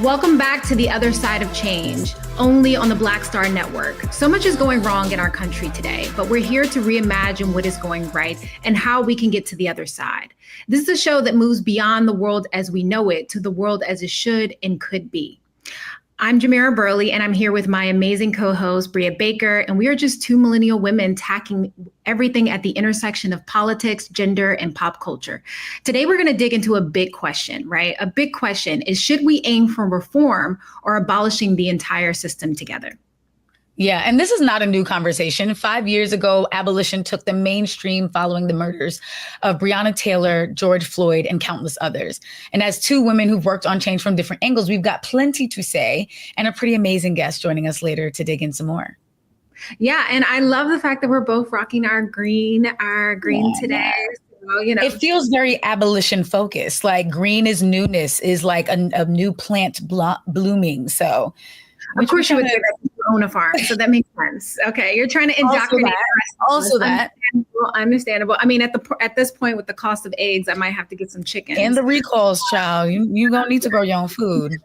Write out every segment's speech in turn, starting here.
Welcome back to The Other Side of Change, only on the Black Star Network. So much is going wrong in our country today, but we're here to reimagine what is going right and how we can get to the other side. This is a show that moves beyond the world as we know it to the world as it should and could be. I'm Jamira Burley, and I'm here with my amazing co-host, Brea Baker, and we are just two millennial women tackling everything at the intersection of politics, gender, and pop culture. Today, we're going to dig into a big question, right? A big question is, should we aim for reform or abolishing the entire system together? Yeah, and this is not a new conversation. 5 years ago, abolition took the mainstream following the murders of Breonna Taylor, George Floyd, and countless others. And as two women who've worked on change from different angles, we've got plenty to say and a pretty amazing guest joining us later to dig in some more. Yeah, and I love the fact that we're both rocking our green today. So, you know, it feels very abolition focused. Like green is newness, is like a new plant blooming. So of course you would say that you own a farm, so that makes sense. Okay, you're trying to indoctrinate us. Also that. Understandable. I mean, at this point with the cost of eggs, I might have to get some chicken. And the recalls, child. You gonna need to grow your own food.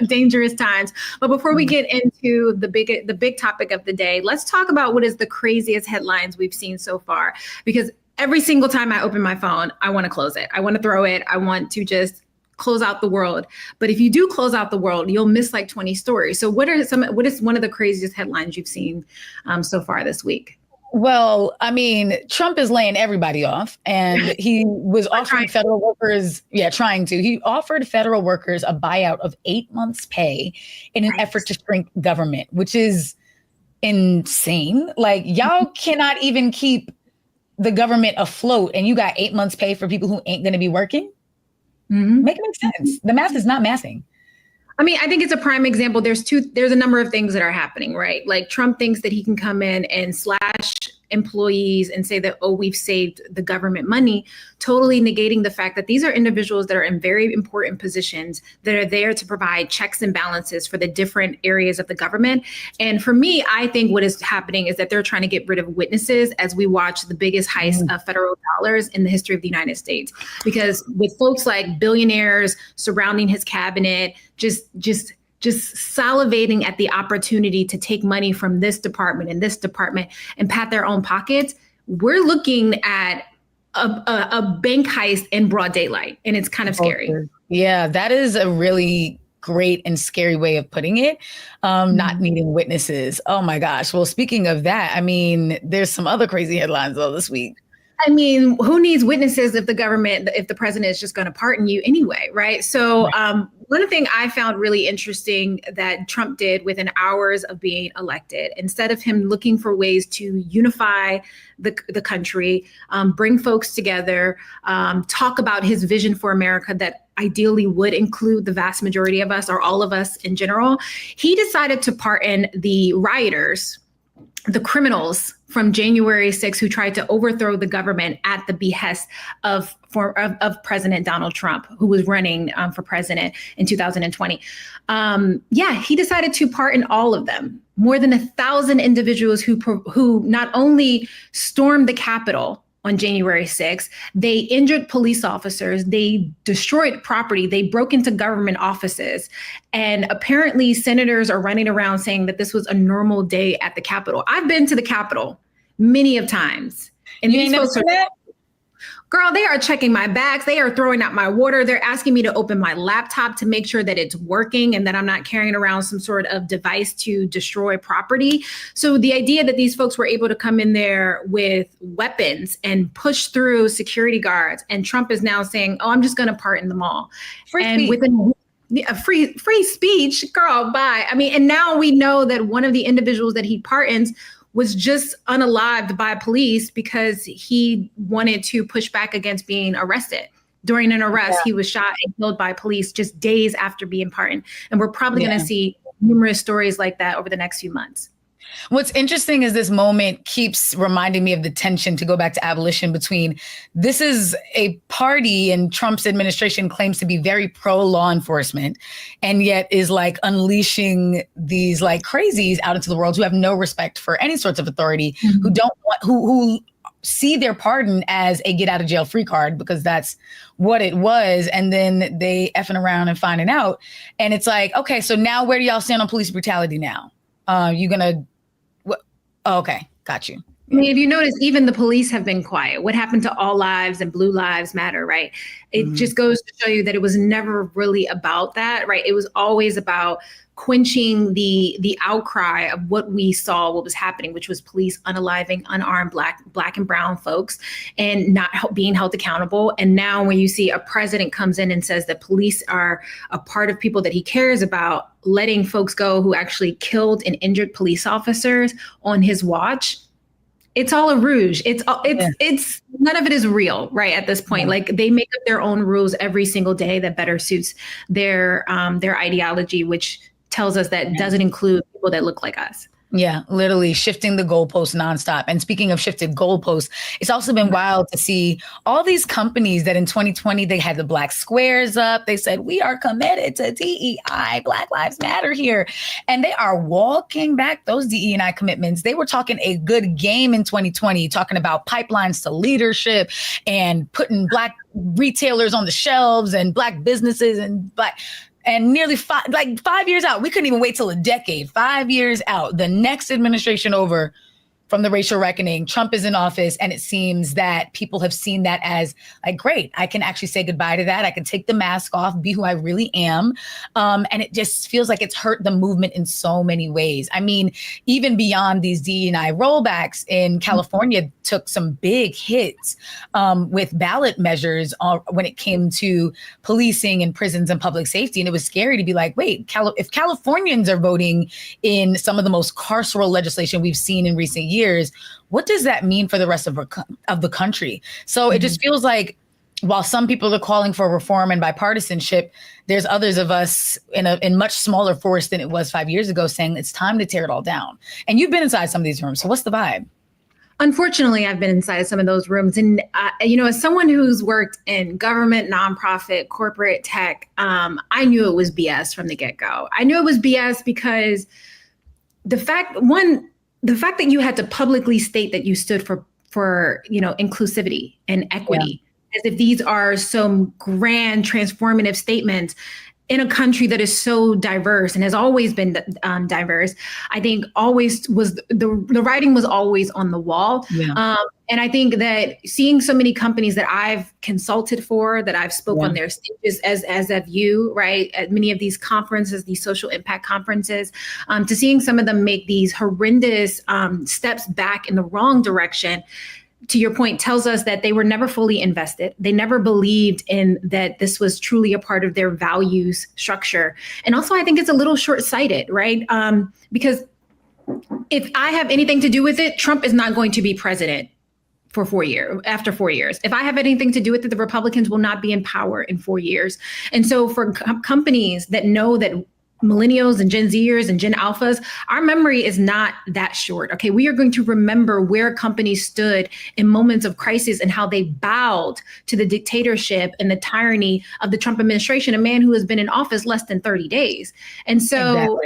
Dangerous times. But before we get into the big topic of the day, let's talk about what is the craziest headlines we've seen so far. Because every single time I open my phone, I want to close it. I want to throw it. I want to just close out the world. But if you do close out the world, you'll miss like 20 stories. So what is one of the craziest headlines you've seen so far this week? Well, I mean, Trump is laying everybody off, and he was offering federal workers, he offered federal workers a buyout of 8 months' pay in an effort to shrink government, which is insane. Like, y'all cannot even keep the government afloat, and you got 8 months' pay for people who ain't going to be working? Mm-hmm. Make sense. The math is not mathing. I mean, I think it's a prime example. There's a number of things that are happening, right? Like Trump thinks that he can come in and slash employees and say that, oh, we've saved the government money, totally negating the fact that these are individuals that are in very important positions that are there to provide checks and balances for the different areas of the government. And for me, I think what is happening is that they're trying to get rid of witnesses as we watch the biggest heist of federal dollars in the history of the United States. Because with folks like billionaires surrounding his cabinet, just salivating at the opportunity to take money from this department and pat their own pockets, we're looking at a bank heist in broad daylight, and it's kind of scary. Yeah, that is a really great and scary way of putting it. Not needing witnesses. Oh my gosh. Well, speaking of that, I mean, there's some other crazy headlines though this week. I mean, who needs witnesses if the president is just going to pardon you anyway, right? So one thing I found really interesting that Trump did within hours of being elected, instead of him looking for ways to unify the country, bring folks together, talk about his vision for America that ideally would include the vast majority of us or all of us in general, he decided to pardon the rioters, the criminals from January 6th who tried to overthrow the government at the behest of President Donald Trump, who was running for president in 2020. He decided to pardon all of them. More than 1,000 individuals who not only stormed the Capitol on January 6th, they injured police officers, they destroyed property, they broke into government offices. And apparently senators are running around saying that this was a normal day at the Capitol. I've been to the Capitol many of times. And you ain't never seen that? Girl, they are checking my bags. They are throwing out my water. They're asking me to open my laptop to make sure that it's working and that I'm not carrying around some sort of device to destroy property. So the idea that these folks were able to come in there with weapons and push through security guards, and Trump is now saying, oh, I'm just going to pardon them all. Free speech, girl, bye. I mean, and now we know that one of the individuals that he pardons was just unalived by police because he wanted to push back against being arrested. During an arrest, he was shot and killed by police just days after being pardoned. And we're probably going to see numerous stories like that over the next few months. What's interesting is this moment keeps reminding me of the tension, to go back to abolition, between this is a party and Trump's administration claims to be very pro law enforcement, and yet is like unleashing these like crazies out into the world who have no respect for any sorts of authority, who don't want, who see their pardon as a get out of jail free card, because that's what it was. And then they effing around and finding out. And it's like, okay, so now where do y'all stand on police brutality now? You gonna, oh, okay, got you. I mean, if you notice, even the police have been quiet. What happened to All Lives and Blue Lives Matter, right? It just goes to show you that it was never really about that, right? It was always about quenching the outcry of what we saw, what was happening, which was police unaliving unarmed black and brown folks and not being held accountable. And now when you see a president comes in and says that police are a part of people that he cares about, letting folks go who actually killed and injured police officers on his watch, it's all a rouge. It's none of it is real, right? At this point, like they make up their own rules every single day that better suits their ideology, which tells us that doesn't include people that look like us. Yeah, literally shifting the goalposts nonstop. And speaking of shifted goalposts, it's also been wild to see all these companies that in 2020, they had the black squares up. They said, we are committed to DEI, Black Lives Matter here. And they are walking back those DEI commitments. They were talking a good game in 2020, talking about pipelines to leadership and putting black retailers on the shelves and black businesses and nearly 5 years out, we couldn't even wait till a decade, 5 years out, the next administration over from the racial reckoning, Trump is in office. And it seems that people have seen that as like, great, I can actually say goodbye to that. I can take the mask off, be who I really am. And it just feels like it's hurt the movement in so many ways. I mean, even beyond these DEI rollbacks in California took some big hits with ballot measures when it came to policing and prisons and public safety. And it was scary to be like, wait, if Californians are voting in some of the most carceral legislation we've seen in recent years, what does that mean for the rest of the country? So it just feels like while some people are calling for reform and bipartisanship, there's others of us in much smaller force than it was 5 years ago saying it's time to tear it all down. And you've been inside some of these rooms. So what's the vibe? Unfortunately, I've been inside some of those rooms. And, as someone who's worked in government, nonprofit, corporate tech, I knew it was BS from the get-go. I knew it was BS because the fact that you had to publicly state that you stood for inclusivity and equity, as if these are some grand transformative statements in a country that is so diverse and has always been diverse, I think always was the writing was always on the wall. Yeah. And I think that seeing so many companies that I've consulted for, that I've spoken on their stages as have you, right, at many of these conferences, these social impact conferences, to seeing some of them make these horrendous steps back in the wrong direction, to your point, tells us that they were never fully invested. They never believed in that this was truly a part of their values structure. And also, I think it's a little short-sighted, right? Because if I have anything to do with it, Trump is not going to be president for 4 years, after 4 years. If I have anything to do with it, the Republicans will not be in power in 4 years. And so for companies that know that millennials and Gen Zers and Gen Alphas, our memory is not that short. Okay, we are going to remember where companies stood in moments of crisis and how they bowed to the dictatorship and the tyranny of the Trump administration, a man who has been in office less than 30 days. And so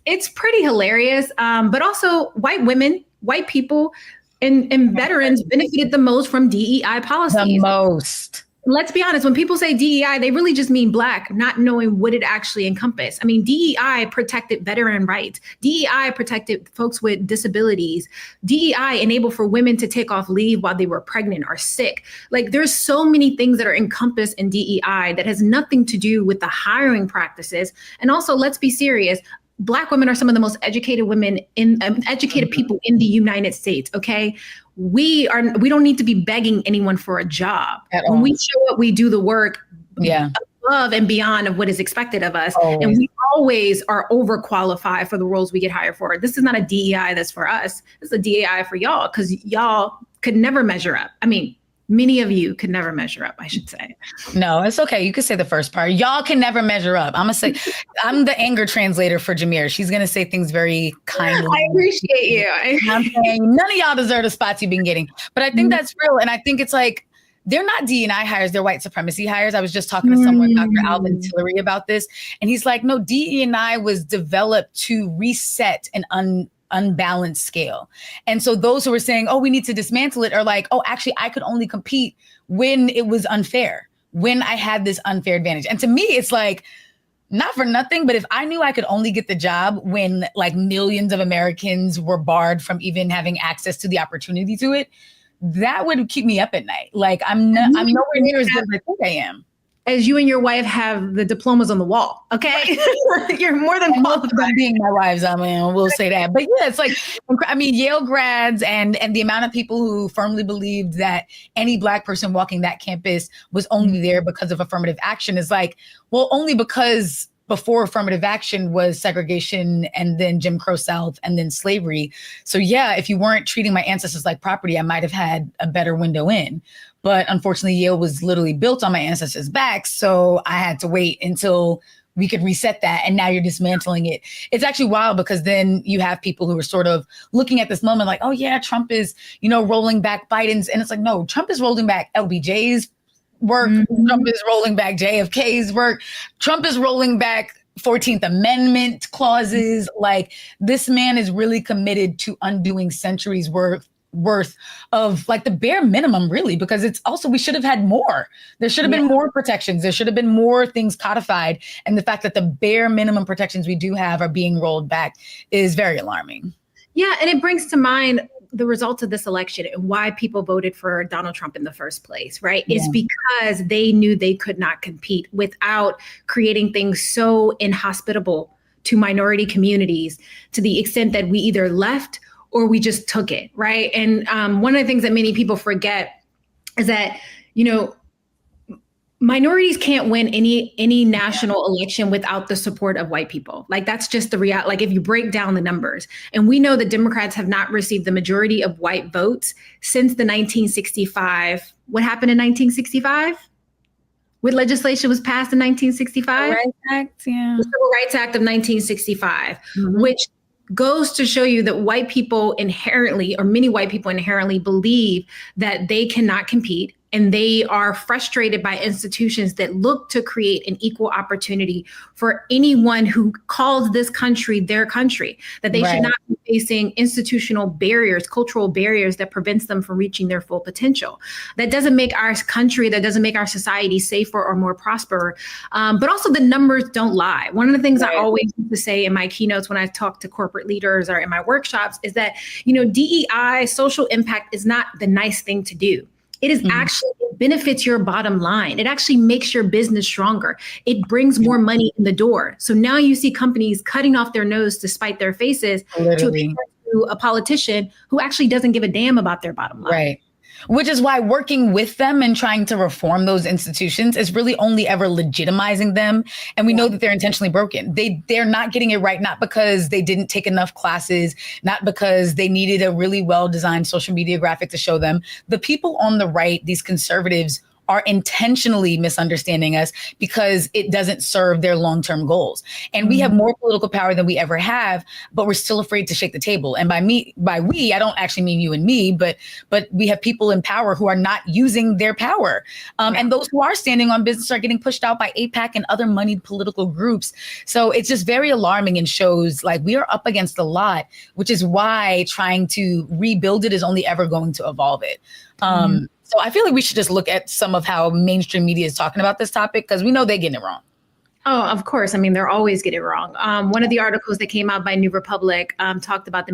it's pretty hilarious. But also white women, white people, and veterans benefited the most from DEI policies. The most. Let's be honest, when people say DEI, they really just mean Black, not knowing what it actually encompassed. I mean, DEI protected veteran rights. DEI protected folks with disabilities. DEI enabled for women to take off leave while they were pregnant or sick. Like, there's so many things that are encompassed in DEI that has nothing to do with the hiring practices. And also, let's be serious. Black women are some of the most educated women educated people in the United States. Okay. We don't need to be begging anyone for a job. When we show up, we do the work above and beyond of what is expected of us. And we always are overqualified for the roles we get hired for. This is not a DEI that's for us. This is a DEI for y'all, because y'all could never measure up. I mean, many of you could never measure up, I should say. No, it's okay. You could say the first part. Y'all can never measure up. I'm the anger translator for Jamira. She's going to say things very kindly. I appreciate you. I'm saying none of y'all deserve the spots you've been getting. But I think that's real. And I think it's like, they're not DEI hires, they're white supremacy hires. I was just talking to someone, Dr. Alvin Tillery, about this. And he's like, no, DEI was developed to reset an unbalanced scale. And so those who are saying, oh, we need to dismantle it are like, oh, actually, I could only compete when it was unfair, when I had this unfair advantage. And to me, it's like, not for nothing, but if I knew I could only get the job when like millions of Americans were barred from even having access to the opportunity to it, that would keep me up at night. Like I'm nowhere near as good as I think I am. As you and your wife have the diplomas on the wall, okay? You're more than both of them being my wives. I mean, we'll say that. But yeah, it's like, I mean, Yale grads and the amount of people who firmly believed that any Black person walking that campus was only there because of affirmative action is like, well, only because before affirmative action was segregation and then Jim Crow South and then slavery. So yeah, if you weren't treating my ancestors like property, I might have had a better window in. But unfortunately, Yale was literally built on my ancestors' backs. So I had to wait until we could reset that. And now you're dismantling it. It's actually wild because then you have people who are sort of looking at this moment like, oh yeah, Trump is, rolling back Biden's. And it's like, no, Trump is rolling back LBJ's work. Mm-hmm. Trump is rolling back JFK's work. Trump is rolling back 14th Amendment clauses. Like this man is really committed to undoing centuries worth of like the bare minimum, really, because it's also, we should have had more. There should have been more protections. There should have been more things codified. And the fact that the bare minimum protections we do have are being rolled back is very alarming. Yeah. And it brings to mind the results of this election and why people voted for Donald Trump in the first place, right? Yeah. It's because they knew they could not compete without creating things so inhospitable to minority communities to the extent that we either left or we just took it, right? And one of the things that many people forget is that, minorities can't win any national election without the support of white people. Like that's just the reality. Like if you break down the numbers, and we know that Democrats have not received the majority of white votes since the 1965. What happened in 1965? What legislation was passed in 1965? The Rights Act, yeah. The Civil Rights Act of 1965, which goes to show you that white people inherently, or many white people inherently believe that they cannot compete. And they are frustrated by institutions that look to create an equal opportunity for anyone who calls this country their country, that they should not be facing institutional barriers, cultural barriers that prevents them from reaching their full potential. That doesn't make our country, that doesn't make our society safer or more prosperous. But also the numbers don't lie. One of the things I always used to say in my keynotes when I talk to corporate leaders or in my workshops is that, DEI, social impact, is not the nice thing to do. It is actually, it benefits your bottom line. It actually makes your business stronger. It brings more money in the door. So now you see companies cutting off their nose to spite their faces to a politician who actually doesn't give a damn about their bottom line. Right. Which is why working with them and trying to reform those institutions is really only ever legitimizing them. And we know that they're intentionally broken. They're not getting it right, not because they didn't take enough classes, not because they needed a really well-designed social media graphic to show them. The people on the right, these conservatives, are intentionally misunderstanding us because it doesn't serve their long-term goals. And we have more political power than we ever have, but we're still afraid to shake the table. And by we, I don't actually mean you and me, but we have people in power who are not using their power. And those who are standing on business are getting pushed out by AIPAC and other moneyed political groups. So it's just very alarming and shows like we are up against a lot, which is why trying to rebuild it is only ever going to evolve it. So I feel like we should just look at some of how mainstream media is talking about this topic because we know they're getting it wrong. Oh, of course. I mean, they're always getting it wrong. One of the articles that came out by New Republic talked about the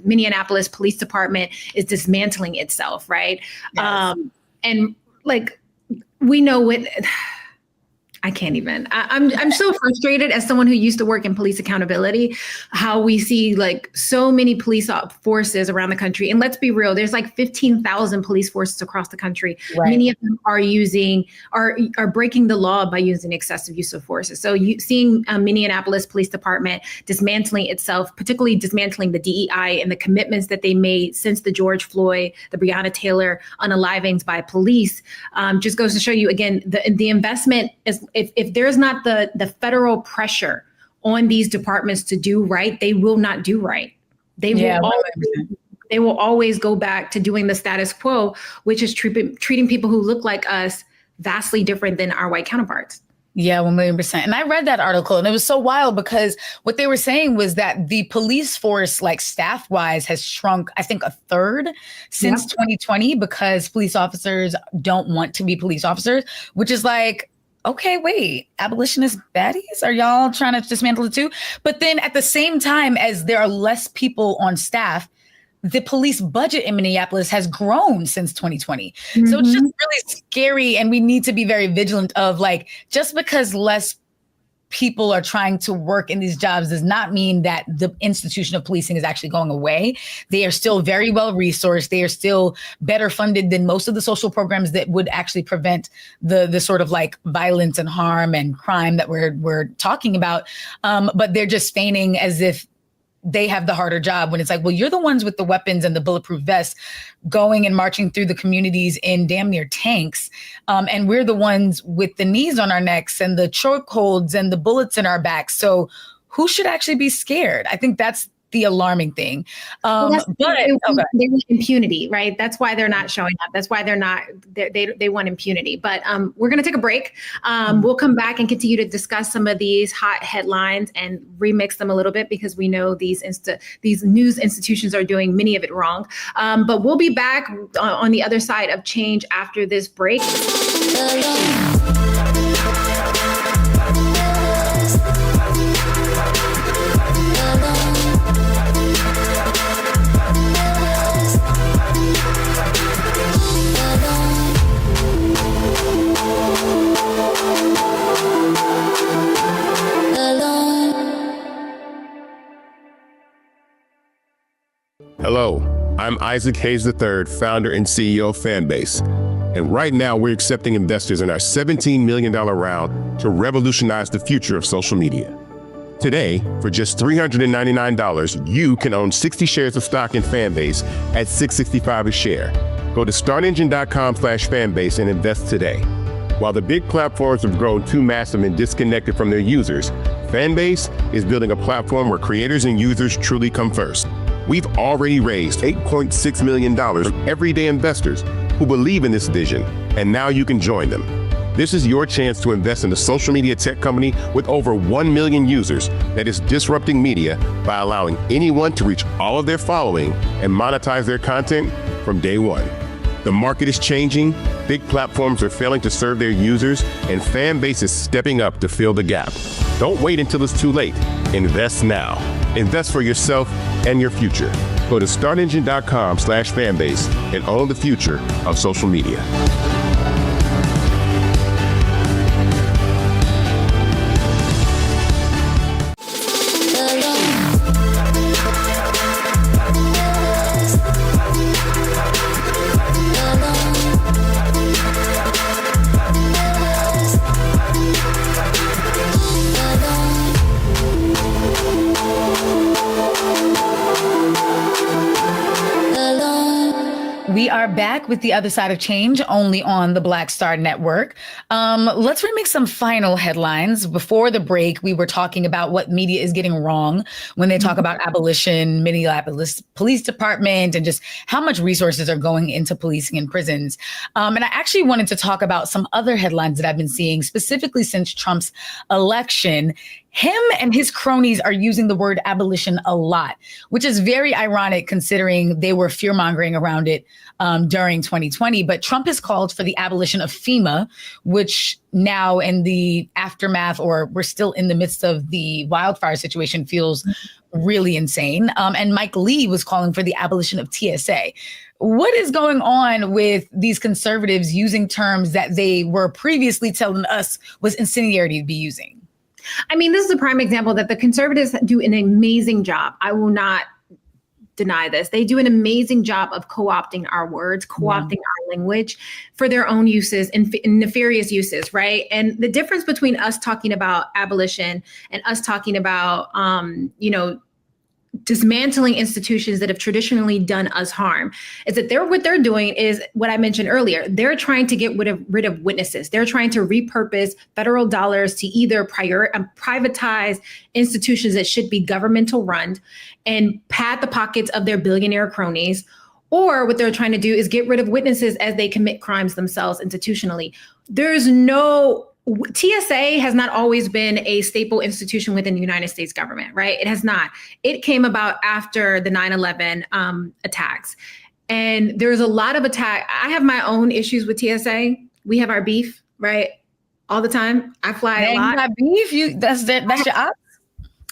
Minneapolis Police Department is dismantling itself, right? Yes. And like, we know what... I can't even. I'm so frustrated as someone who used to work in police accountability, how we see like so many police forces around the country. And let's be real, there's like 15,000 police forces across the country. Right. Many of them are breaking the law by using excessive use of forces. So seeing Minneapolis Police Department dismantling itself, particularly dismantling the DEI and the commitments that they made since the George Floyd, the Breonna Taylor unalivings by police, just goes to show you again, the investment is, if there's not the federal pressure on these departments to do right, they will not do right. They will always go back to doing the status quo, which is treating people who look like us vastly different than our white counterparts. Yeah, 1,000,000%. And I read that article and it was so wild because what they were saying was that the police force, like staff wise, has shrunk, I think, a third since 2020 because police officers don't want to be police officers, which is like, okay, wait, abolitionist baddies? Are y'all trying to dismantle it too? But then at the same time as there are less people on staff, the police budget in Minneapolis has grown since 2020. Mm-hmm. So it's just really scary. And we need to be very vigilant of like, just because less people are trying to work in these jobs does not mean that the institution of policing is actually going away. They are still very well resourced. They are still better funded than most of the social programs that would actually prevent the sort of like violence and harm and crime that we're talking about. But they're just feigning as if they have the harder job when it's like, well, you're the ones with the weapons and the bulletproof vests going and marching through the communities in damn near tanks. And we're the ones with the knees on our necks and the chokeholds and the bullets in our backs. So who should actually be scared? I think that's the alarming thing. But they want impunity, right? That's why they're not showing up. That's why they want impunity. But we're going to take a break. We'll come back and continue to discuss some of these hot headlines and remix them a little bit because we know these news institutions are doing many of it wrong. But we'll be back on the other side of change after this break. Hello, I'm Isaac Hayes III, founder and CEO of Fanbase. And right now we're accepting investors in our $17 million round to revolutionize the future of social media. Today, for just $399, you can own 60 shares of stock in Fanbase at $665 a share. Go to startengine.com/fanbase and invest today. While the big platforms have grown too massive and disconnected from their users, Fanbase is building a platform where creators and users truly come first. We've already raised $8.6 million from everyday investors who believe in this vision, and now you can join them. This is your chance to invest in a social media tech company with over 1 million users that is disrupting media by allowing anyone to reach all of their following and monetize their content from day one. The market is changing, big platforms are failing to serve their users, and Fanbase is stepping up to fill the gap. Don't wait until it's too late. Invest now. Invest for yourself and your future. Go to startengine.com/fanbase and own the future of social media. We are back with the other side of change only on the Black Star Network. Let's remix some final headlines. Before the break, we were talking about what media is getting wrong when they talk about abolition, Minneapolis Police Department, and just how much resources are going into policing and prisons. And I actually wanted to talk about some other headlines that I've been seeing, specifically since Trump's election. Him and his cronies are using the word abolition a lot, which is very ironic considering they were fear-mongering around it during 2020. But Trump has called for the abolition of FEMA, which now in the aftermath, or we're still in the midst of the wildfire situation, feels really insane. And Mike Lee was calling for the abolition of TSA. What is going on with these conservatives using terms that they were previously telling us was incendiary to be using? I mean, this is a prime example that the conservatives do an amazing job. I will not deny this. They do an amazing job of co-opting our words, co-opting our language for their own uses and nefarious uses, right? And the difference between us talking about abolition and us talking about, dismantling institutions that have traditionally done us harm is that what they're doing is what I mentioned earlier. They're trying to get rid of witnesses. They're trying to repurpose federal dollars to either privatize institutions that should be governmental run and pad the pockets of their billionaire cronies, or what they're trying to do is get rid of witnesses as they commit crimes themselves institutionally. There's no TSA has not always been a staple institution within the United States government, right? It has not. It came about after the 9/11 attacks. And there's a lot of attack. I have my own issues with TSA. We have our beef, right? All the time. I fly a lot. You got beef? That's your op?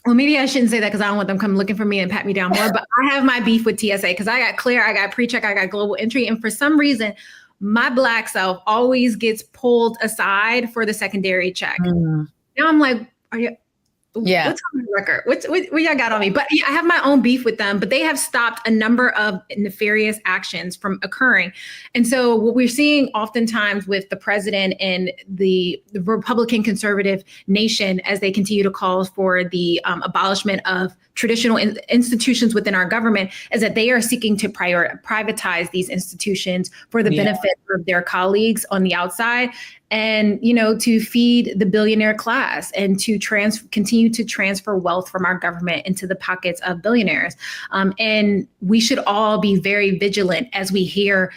Well, maybe I shouldn't say that because I don't want them come looking for me and pat me down more. But I have my beef with TSA because I got clear, I got pre-check, I got global entry. And for some reason, my Black self always gets pulled aside for the secondary check. Now I'm like, what's on the record? What y'all got on me? But I have my own beef with them, but they have stopped a number of nefarious actions from occurring. And so what we're seeing oftentimes with the president and the Republican conservative nation, as they continue to call for the abolishment of traditional institutions within our government, is that they are seeking to privatize these institutions for the benefit of their colleagues on the outside, and to feed the billionaire class and to continue to transfer wealth from our government into the pockets of billionaires. And we should all be very vigilant as we hear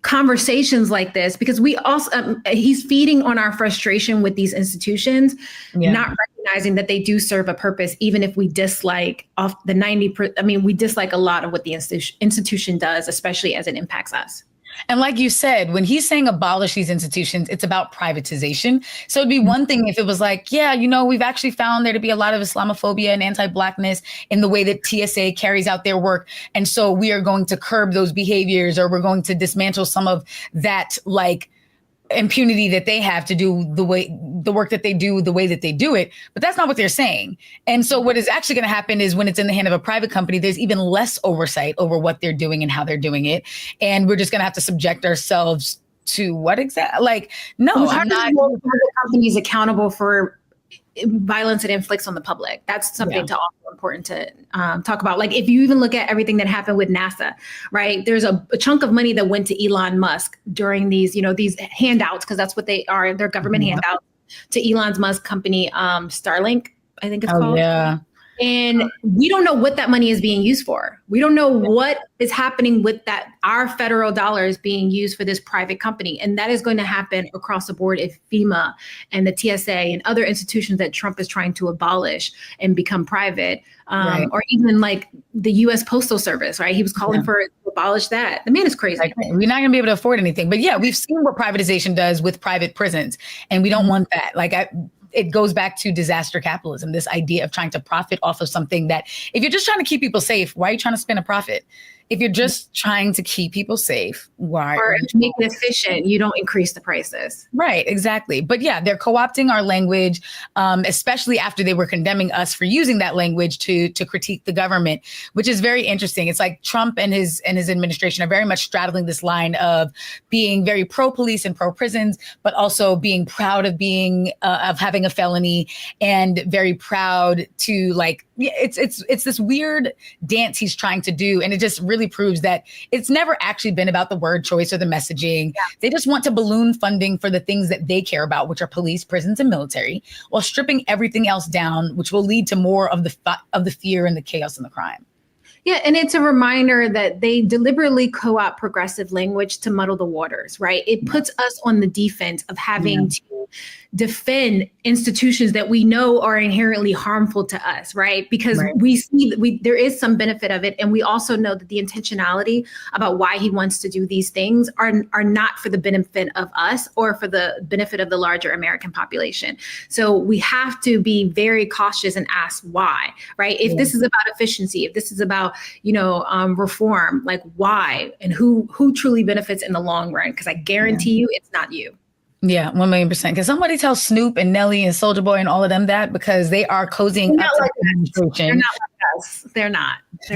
conversations like this, because we also he's feeding on our frustration with these institutions, not recognizing that they do serve a purpose, even if we dislike off the 90%. We dislike a lot of what the institution does, especially as it impacts us. And like you said, when he's saying abolish these institutions, it's about privatization. So it'd be one thing if it was like, we've actually found there to be a lot of Islamophobia and anti-Blackness in the way that TSA carries out their work. And so we are going to curb those behaviors, or we're going to dismantle some of that impunity that they have to do the work that they do the way that they do it. But that's not what they're saying. And so what is actually going to happen is when it's in the hand of a private company, there's even less oversight over what they're doing and how they're doing it. And we're just going to have to subject ourselves to what exactly? No, I'm not. Companies accountable for violence it inflicts on the public. That's something to also important to talk about. Like if you even look at everything that happened with NASA, right? There's a chunk of money that went to Elon Musk during these, these handouts, because that's what they are. They're government handouts to Elon Musk company, Starlink, I think it's called. Yeah. And we don't know what that money is being used for. We don't know what is happening with that. Our federal dollars being used for this private company. And that is going to happen across the board if FEMA and the TSA and other institutions that Trump is trying to abolish and become private, or even like the U.S. Postal Service, right? He was calling for it to abolish that. The man is crazy. We're not going to be able to afford anything. But we've seen what privatization does with private prisons, and we don't want that. It goes back to disaster capitalism, this idea of trying to profit off of something that if you're just trying to keep people safe, why are you trying to spin a profit? If you're just trying to keep people safe, why? Or make it efficient, you don't increase the prices. Right, exactly. But they're co-opting our language, especially after they were condemning us for using that language to critique the government, which is very interesting. It's like Trump and his administration are very much straddling this line of being very pro-police and pro-prisons, but also being proud of of having a felony, and very proud to it's this weird dance he's trying to do. And it just really proves that it's never actually been about the word choice or the messaging. They just want to balloon funding for the things that they care about, which are police, prisons, and military, while stripping everything else down, which will lead to more of the fear and the chaos and the crime. Yeah, and it's a reminder that they deliberately co-opt progressive language to muddle the waters, right? It puts us on the defense of having to defend institutions that we know are inherently harmful to us, right? Because we see that there is some benefit of it, and we also know that the intentionality about why he wants to do these things are not for the benefit of us or for the benefit of the larger American population. So we have to be very cautious and ask why, right? If this is about efficiency, if this is about reform, like why and who truly benefits in the long run? Because I guarantee you, it's not you. Yeah, 1,000,000%. Can somebody tell Snoop and Nelly and Soulja Boy and all of them that? Because they are cozying up to the administration. They're not like us. They're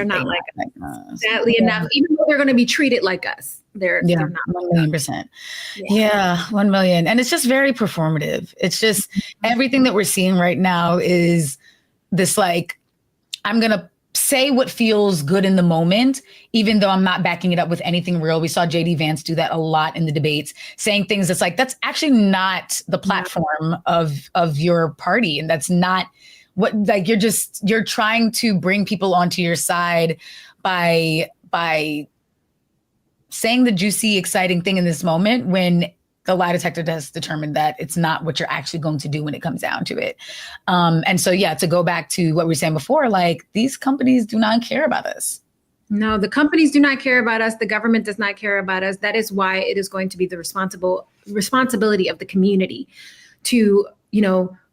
not like us. Sadly enough, even though they're going to be treated like us, they're not. 1,000,000%. Yeah, 1 million. And it's just very performative. It's just everything that we're seeing right now is this I'm going to say what feels good in the moment, even though I'm not backing it up with anything real. We saw JD Vance do that a lot in the debates, saying things that's actually not the platform of your party. And that's not what, you're trying to bring people onto your side by saying the juicy, exciting thing in this moment when The lie detector has determined that it's not what you're actually going to do when it comes down to it. And so, yeah, to go back to what we were saying before, like these companies do not care about us. No, the companies do not care about us. The government does not care about us. That is why it is going to be the responsibility of the community to,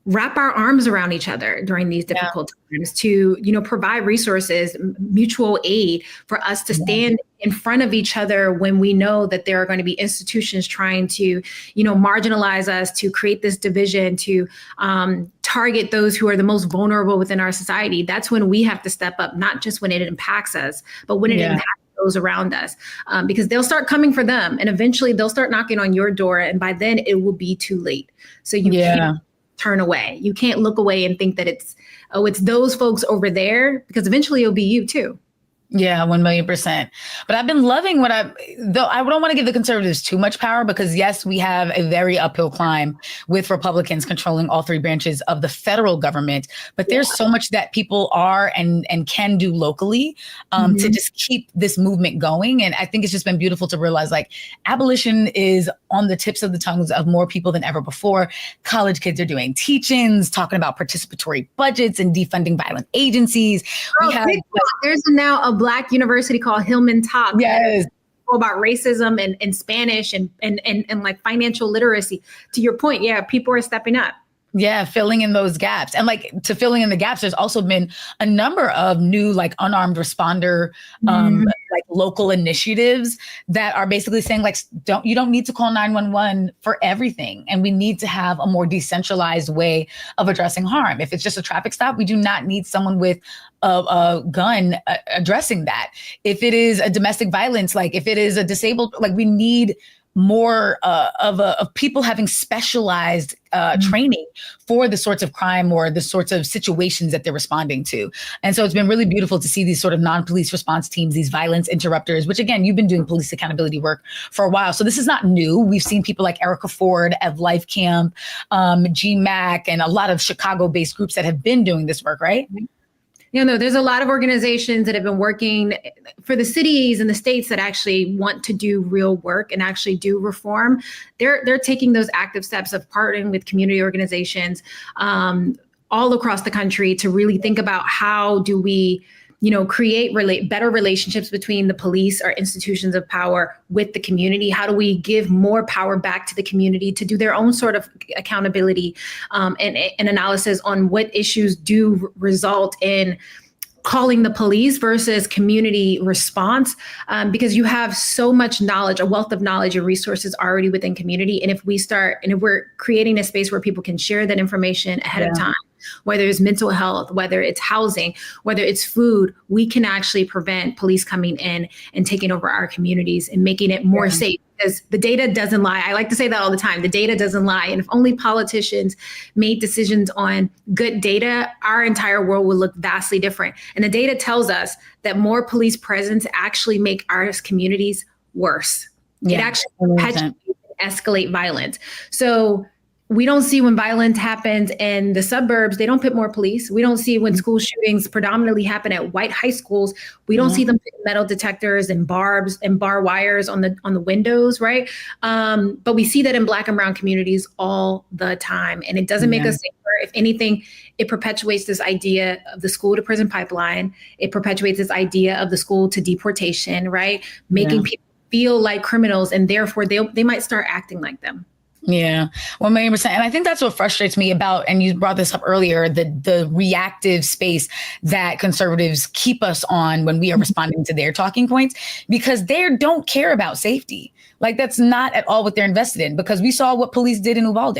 wrap our arms around each other during these difficult times, to, provide resources, mutual aid for us to stand in front of each other when we know that there are going to be institutions trying to, marginalize us, to create this division, to target those who are the most vulnerable within our society. That's when we have to step up, not just when it impacts us, but when it impacts those around us, because they'll start coming for them, and eventually they'll start knocking on your door, and by then it will be too late. So you can't turn away. You can't look away and think that it's those folks over there, because eventually it'll be you too. Yeah, 1,000,000%. But I've been loving though I don't want to give the conservatives too much power, because yes, we have a very uphill climb with Republicans controlling all three branches of the federal government. But there's so much that people are and can do locally to just keep this movement going. And I think it's just been beautiful to realize like abolition is on the tips of the tongues of more people than ever before. College kids are doing teach-ins, talking about participatory budgets and defunding violent agencies. There's now a Black university called Hillman Top. Yes. About racism and Spanish and like financial literacy. To your point, people are stepping up. Yeah, filling in those gaps. And like to filling in the gaps, there's also been a number of new like unarmed responder like local initiatives that are basically saying like you don't need to call 911 for everything. And we need to have a more decentralized way of addressing harm. If it's just a traffic stop, we do not need someone with a gun addressing that. If it is a domestic violence, like if it is a disabled, like we need more of people having specialized training for the sorts of crime or the sorts of situations that they're responding to. And so it's been really beautiful to see these sort of non-police response teams, these violence interrupters, which again, you've been doing police accountability work for a while. So this is not new. We've seen people like Erica Ford at Life Camp, GMAC, and a lot of Chicago-based groups that have been doing this work, right? There's a lot of organizations that have been working for the cities and the states that actually want to do real work and actually do reform. They're taking those active steps of partnering with community organizations all across the country to really think about how do we create better relationships between the police or institutions of power with the community. How do we give more power back to the community to do their own sort of accountability and analysis on what issues do result in calling the police versus community response, because you have so much knowledge, a wealth of knowledge and resources already within community. And if we're creating a space where people can share that information ahead of time, whether it's mental health, whether it's housing, whether it's food, we can actually prevent police coming in and taking over our communities and making it more safe, because the data doesn't lie. I like to say that all the time. The data doesn't lie. And if only politicians made decisions on good data, our entire world would look vastly different. And the data tells us that more police presence actually make our communities worse. It actually perpetuates and escalate violence. So we don't see when violence happens in the suburbs, they don't put more police. We don't see when school shootings predominantly happen at white high schools. We don't see them put metal detectors and barbs and bar wires on the windows, right? But we see that in Black and brown communities all the time. And it doesn't make us safer. If anything, it perpetuates this idea of the school to prison pipeline. It perpetuates this idea of the school to deportation, right? Making people feel like criminals, and therefore they might start acting like them. Yeah, 1,000,000%. And I think that's what frustrates me about, and you brought this up earlier, the reactive space that conservatives keep us on when we are responding to their talking points, because they don't care about safety. Like that's not at all what they're invested in, because we saw what police did in Uvalde.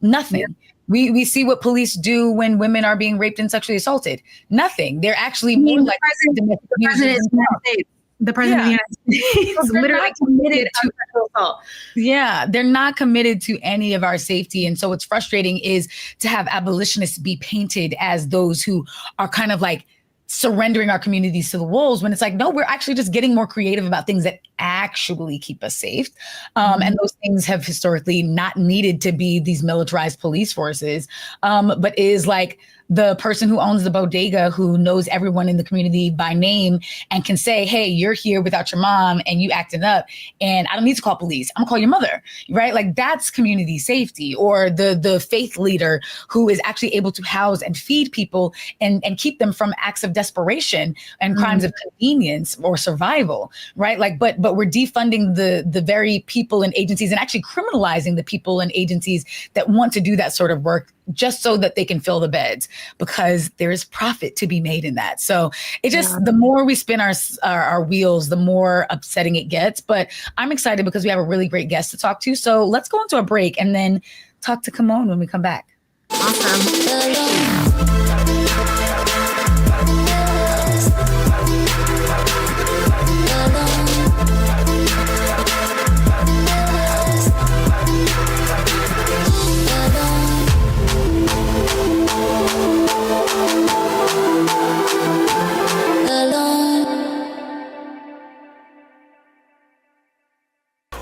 Nothing. Yeah. We see what police do when women are being raped and sexually assaulted. Nothing. They're actually more like the president of the United States. The president of the United States is literally committed to sexual assault. Yeah, they're not committed to any of our safety. And so what's frustrating is to have abolitionists be painted as those who are kind of like surrendering our communities to the wolves, when it's like, no, we're actually just getting more creative about things that actually keep us safe. And those things have historically not needed to be these militarized police forces, but is like the person who owns the bodega who knows everyone in the community by name and can say, hey, you're here without your mom and you acting up and I don't need to call police. I'm gonna call your mother, right? Like that's community safety. Or the faith leader who is actually able to house and feed people and keep them from acts of desperation and crimes of convenience or survival, right? Like, but we're defunding the very people and agencies and actually criminalizing the people and agencies that want to do that sort of work just so that they can fill the beds, because there is profit to be made in that. So it just, the more we spin our wheels, the more upsetting it gets. But I'm excited because we have a really great guest to talk to. So let's go into a break and then talk to Camonghne when we come back. Awesome.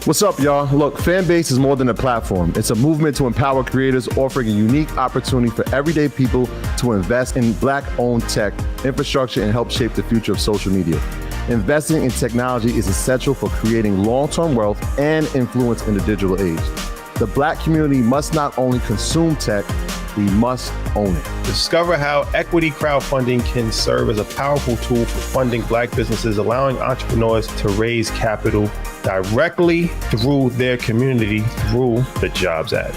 What's up, y'all? Look, Fanbase is more than a platform. It's a movement to empower creators, offering a unique opportunity for everyday people to invest in Black-owned tech, infrastructure, and help shape the future of social media. Investing in technology is essential for creating long-term wealth and influence in the digital age. The Black community must not only consume tech, we must own it. Discover how equity crowdfunding can serve as a powerful tool for funding Black businesses, allowing entrepreneurs to raise capital directly through their community through the Jobs Act.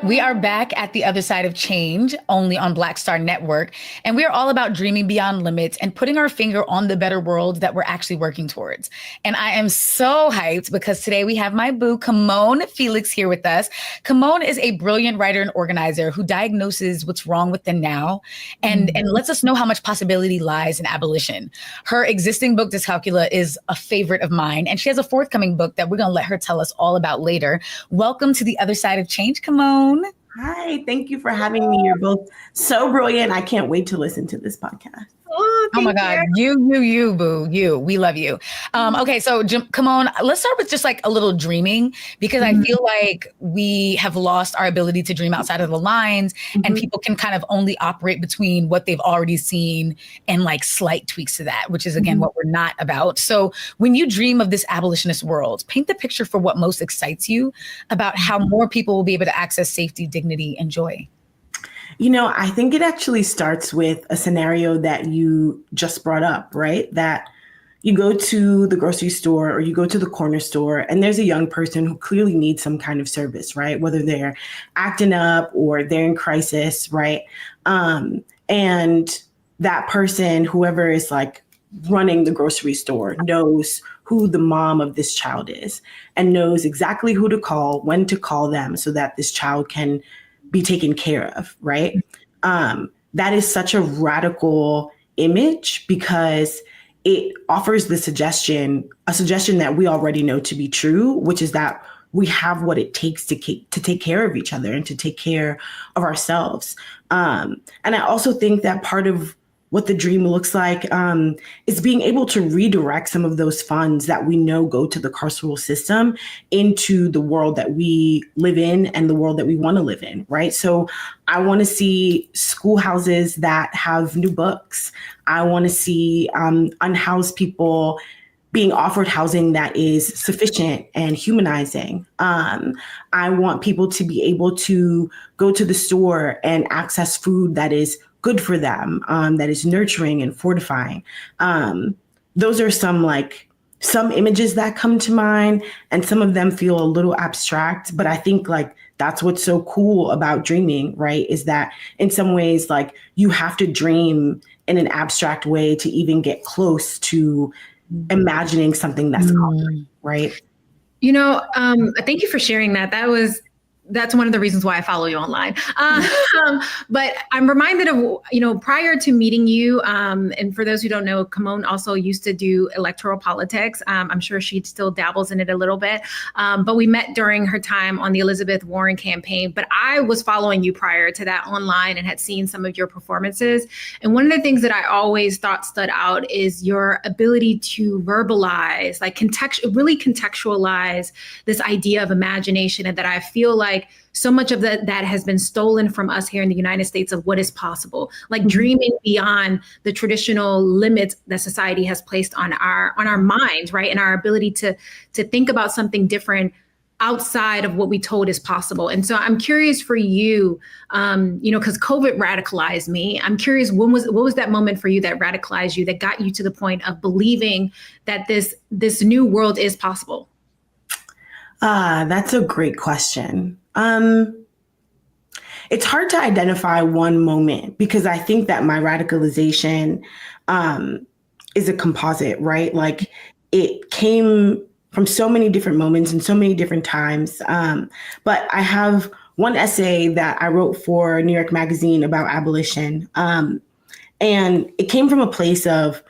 We are back at the other side of change, only on Black Star Network. And we are all about dreaming beyond limits and putting our finger on the better world that we're actually working towards. And I am so hyped because today we have my boo, Camonghne Felix, here with us. Camonghne is a brilliant writer and organizer who diagnoses what's wrong with the now and lets us know how much possibility lies in abolition. Her existing book, Dyscalculia, is a favorite of mine. And she has a forthcoming book that we're going to let her tell us all about later. Welcome to the other side of change, Camonghne. Hi, thank you for having me. You're both so brilliant. I can't wait to listen to this podcast. Oh my God, you, boo, you. We love you. Okay, so Camonghne, let's start with just like a little dreaming, because I feel like we have lost our ability to dream outside of the lines, and people can kind of only operate between what they've already seen and like slight tweaks to that, which is again what we're not about. So when you dream of this abolitionist world, paint the picture for what most excites you about how more people will be able to access safety, dignity, and joy. You know, I think it actually starts with a scenario that you just brought up, right? That you go to the grocery store or you go to the corner store and there's a young person who clearly needs some kind of service, right? Whether they're acting up or they're in crisis, right? And that person, whoever is like running the grocery store, knows who the mom of this child is and knows exactly who to call, when to call them so that this child can be taken care of, right? That is such a radical image because it offers a suggestion that we already know to be true, which is that we have what it takes to take care of each other and to take care of ourselves. And I also think that part of what the dream looks like is being able to redirect some of those funds that we know go to the carceral system into the world that we live in and the world that we want to live in, right? So I want to see schoolhouses that have new books. I want to see unhoused people being offered housing that is sufficient and humanizing. I want people to be able to go to the store and access food that is good for them, that is nurturing and fortifying. Those are some images that come to mind, and some of them feel a little abstract, but I think like that's what's so cool about dreaming, right? Is that in some ways, like you have to dream in an abstract way to even get close to imagining something that's concrete, right? You know, thank you for sharing that. That was That's one of the reasons why I follow you online. But I'm reminded of, prior to meeting you, and for those who don't know, Camonghne also used to do electoral politics. I'm sure she still dabbles in it a little bit. But we met during her time on the Elizabeth Warren campaign. But I was following you prior to that online and had seen some of your performances. And one of the things that I always thought stood out is your ability to verbalize, like really contextualize this idea of imagination, and that I feel like so much of that has been stolen from us here in the United States of what is possible, like dreaming beyond the traditional limits that society has placed on our minds, right? And our ability to think about something different outside of what we told is possible. And so I'm curious for you, because COVID radicalized me. I'm curious, what was that moment for you that radicalized you, that got you to the point of believing that this new world is possible? That's a great question. It's hard to identify one moment, because I think that my radicalization is a composite, right? Like, it came from so many different moments and so many different times. But I have one essay that I wrote for New York Magazine about abolition. And it came from a place of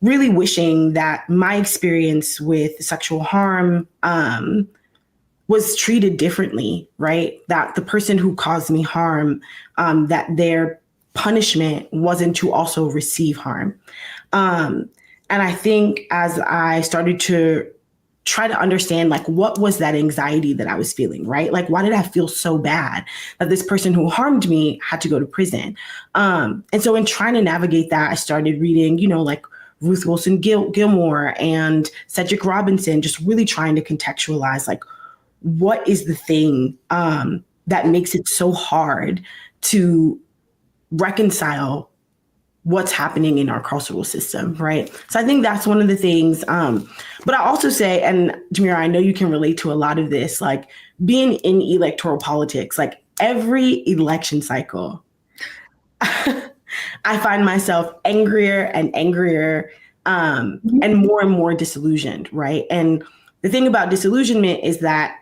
really wishing that my experience with sexual harm was treated differently, right? That the person who caused me harm, that their punishment wasn't to also receive harm. And I think as I started to try to understand, like, what was that anxiety that I was feeling, right? Like, why did I feel so bad that this person who harmed me had to go to prison? And so in trying to navigate that, I started reading, like Ruth Wilson Gilmore and Cedric Robinson, just really trying to contextualize, like, what is the thing that makes it so hard to reconcile what's happening in our carceral system, right? So I think that's one of the things. But I also say, and Jamira, I know you can relate to a lot of this, like, being in electoral politics, like, every election cycle, I find myself angrier and angrier and more disillusioned, right? And the thing about disillusionment is that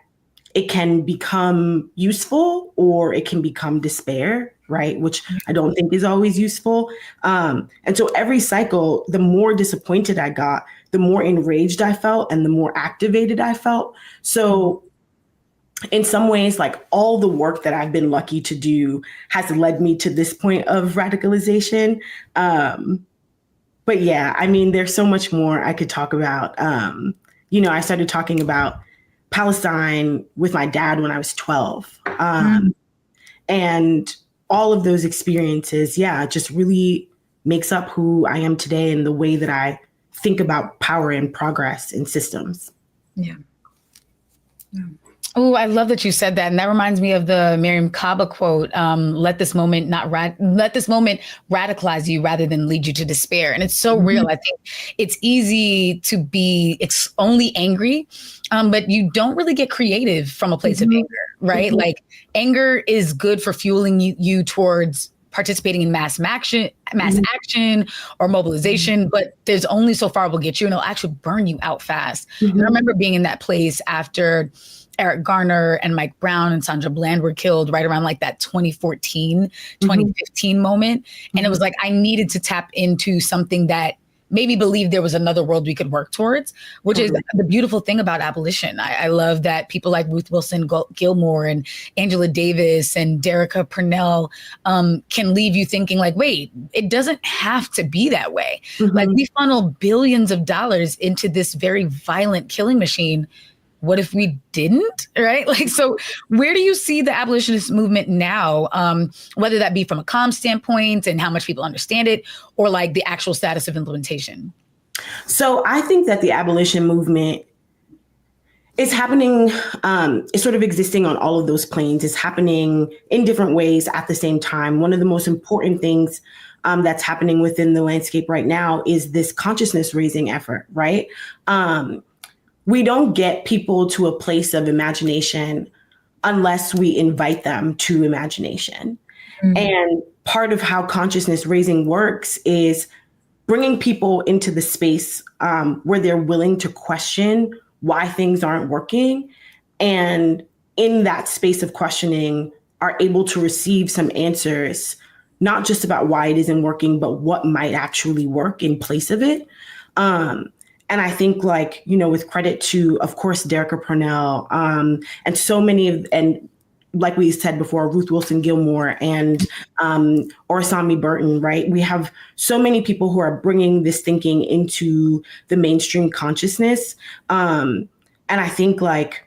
it can become useful or it can become despair, right? Which I don't think is always useful. And so every cycle, the more disappointed I got, the more enraged I felt and the more activated I felt. So in some ways, like, all the work that I've been lucky to do has led me to this point of radicalization. But yeah, I mean, there's so much more I could talk about. I started talking about Palestine with my dad when I was 12. And all of those experiences, just really makes up who I am today and the way that I think about power and progress in systems. Yeah. Oh, I love that you said that. And that reminds me of the Miriam Kaba quote, let this moment radicalize you rather than lead you to despair. And it's so real. I think it's easy to be only angry, but you don't really get creative from a place of anger, right? Like, anger is good for fueling you towards participating in mass action or mobilization, but there's only so far it will get you, and it'll actually burn you out fast. And I remember being in that place after Eric Garner and Mike Brown and Sandra Bland were killed, right around like that 2014, 2015 moment. And it was like, I needed to tap into something that made me believe there was another world we could work towards, which is the beautiful thing about abolition. I love that people like Ruth Wilson Gilmore and Angela Davis and Derica Purnell can leave you thinking, like, wait, it doesn't have to be that way. Like, we funnel billions of dollars into this very violent killing machine. What if we didn't, right? Like, so where do you see the abolitionist movement now, whether that be from a comm standpoint and how much people understand it, or like the actual status of implementation? So I think that the abolition movement is happening, it's sort of existing on all of those planes. It's happening in different ways at the same time. One of the most important things that's happening within the landscape right now is this consciousness raising effort, right? We don't get people to a place of imagination unless we invite them to imagination. And part of how consciousness raising works is bringing people into the space where they're willing to question why things aren't working and in that space of questioning are able to receive some answers, not just about why it isn't working, but what might actually work in place of it. And I think, like, you know, with credit to, of course, Derek Purnell, and so many of, and like we said before, Ruth Wilson Gilmore and Orasami Burton, right? We have so many people who are bringing this thinking into the mainstream consciousness. And I think, like,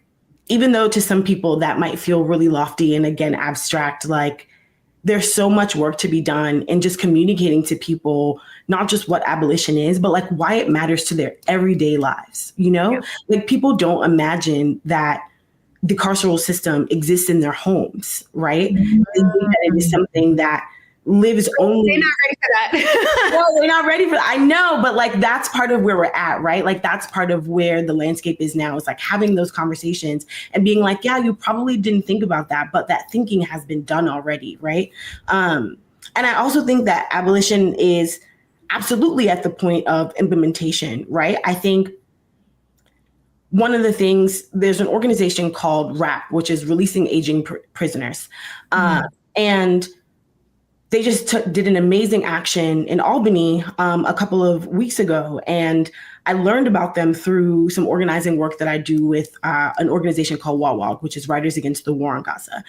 even though to some people that might feel really lofty and, again, abstract, like, there's so much work to be done in just communicating to people, not just what abolition is, but like why it matters to their everyday lives. You know, like, people don't imagine that the carceral system exists in their homes, right? They think that it is something that lives only. They're not ready for that. Well, they're not ready for that. I know, but like, that's part of where we're at, right? Like, that's part of where the landscape is now, is like having those conversations and being like, yeah, you probably didn't think about that, but that thinking has been done already, right? And I also think that abolition is absolutely at the point of implementation, right? I think one of the things, there's an organization called RAP, which is Releasing Aging Prisoners. And they just did an amazing action in Albany a couple of weeks ago. And I learned about them through some organizing work that I do with an organization called WAWAG, which is Writers Against the War on Gaza.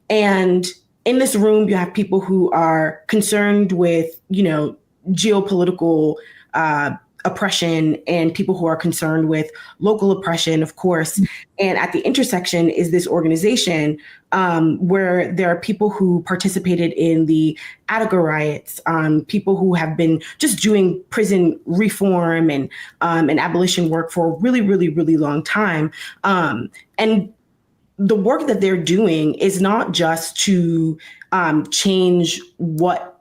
And in this room, you have people who are concerned with, you know, geopolitical oppression, and people who are concerned with local oppression, of course. And at the intersection is this organization where there are people who participated in the Attica riots, people who have been just doing prison reform and abolition work for a really, really, really long time. And the work that they're doing is not just to change what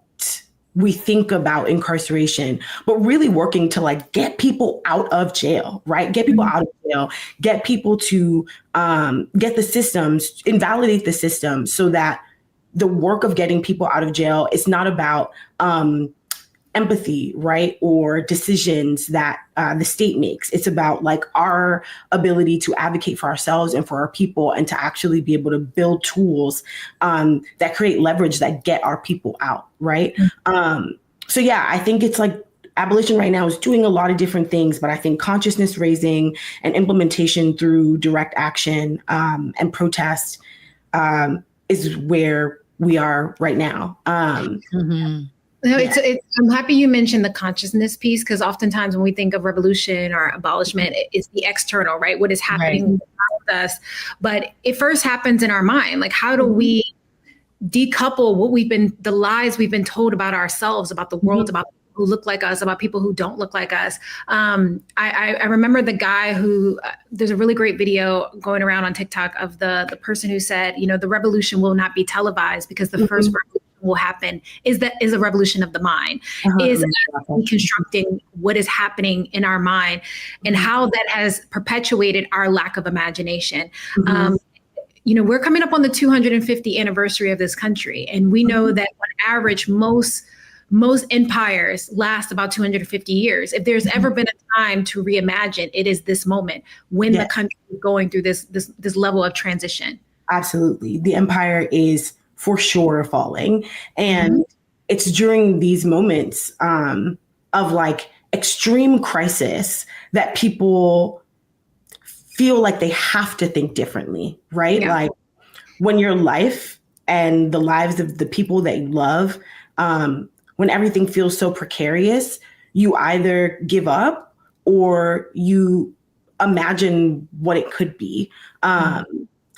we think about incarceration, but really working to, like, get people out of jail, right? Get people out of jail, get people to get the systems, invalidate the system, so that the work of getting people out of jail is not about empathy, right? Or decisions that the state makes. It's about, like, our ability to advocate for ourselves and for our people, and to actually be able to build tools that create leverage that get our people out, right? So yeah, I think it's like abolition right now is doing a lot of different things, but I think consciousness raising and implementation through direct action and protest is where we are right now. No, I'm happy you mentioned the consciousness piece, because oftentimes when we think of revolution or abolishment, it's the external, right? What is happening with us? But it first happens in our mind. Like, how do we decouple the lies we've been told about ourselves, about the world, about people who look like us, about people who don't look like us? I remember the guy who, there's a really great video going around on TikTok of the person who said, you know, the revolution will not be televised because the first revolution will happen is a revolution of the mind, is reconstructing what is happening in our mind and how that has perpetuated our lack of imagination. You know, we're coming up on the 250th anniversary of this country, and we know that on average, most empires last about 250 years. If there's ever been a time to reimagine, it is this moment when the country is going through this level of transition. Absolutely. The empire is for sure falling. And it's during these moments of, like, extreme crisis that people feel like they have to think differently, right? Like, when your life and the lives of the people that you love, when everything feels so precarious, you either give up or you imagine what it could be.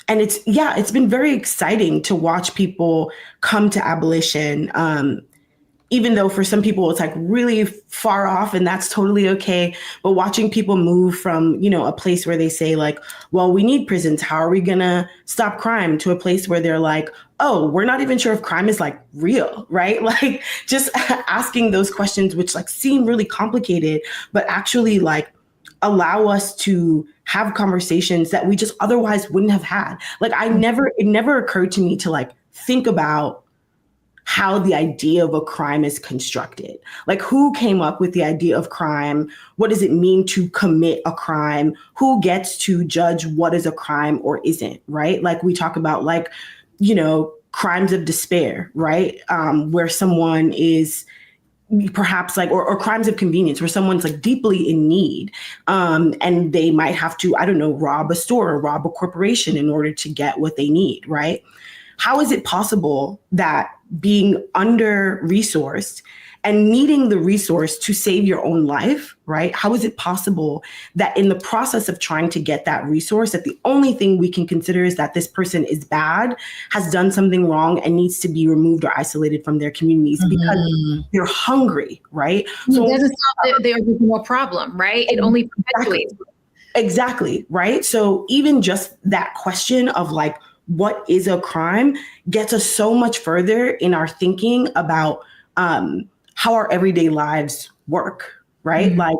And it's been very exciting to watch people come to abolition, even though for some people it's like really far off, and that's totally okay. But watching people move from, you know, a place where they say, like, well, we need prisons, how are we gonna stop crime, to a place where they're like, oh, we're not even sure if crime is, like, real, right? Like, just asking those questions, which, like, seem really complicated, but actually, like, allow us to have conversations that we just otherwise wouldn't have had. Like, it never occurred to me to, like, think about how the idea of a crime is constructed. Like, who came up with the idea of crime? What does it mean to commit a crime? Who gets to judge what is a crime or isn't, right? Like, we talk about, like, you know, crimes of despair, right? Where someone is perhaps like, or crimes of convenience, where someone's like deeply in need, and they might have to, I don't know, rob a store or rob a corporation in order to get what they need, right? How is it possible that being under-resourced and needing the resource to save your own life, right? How is it possible that in the process of trying to get that resource, that the only thing we can consider is that this person is bad, has done something wrong, and needs to be removed or isolated from their communities because they're hungry, right? So it doesn't solve the original problem, right? It only perpetuates. Exactly, right? So even just that question of like, what is a crime gets us so much further in our thinking about how our everyday lives work, right? Like,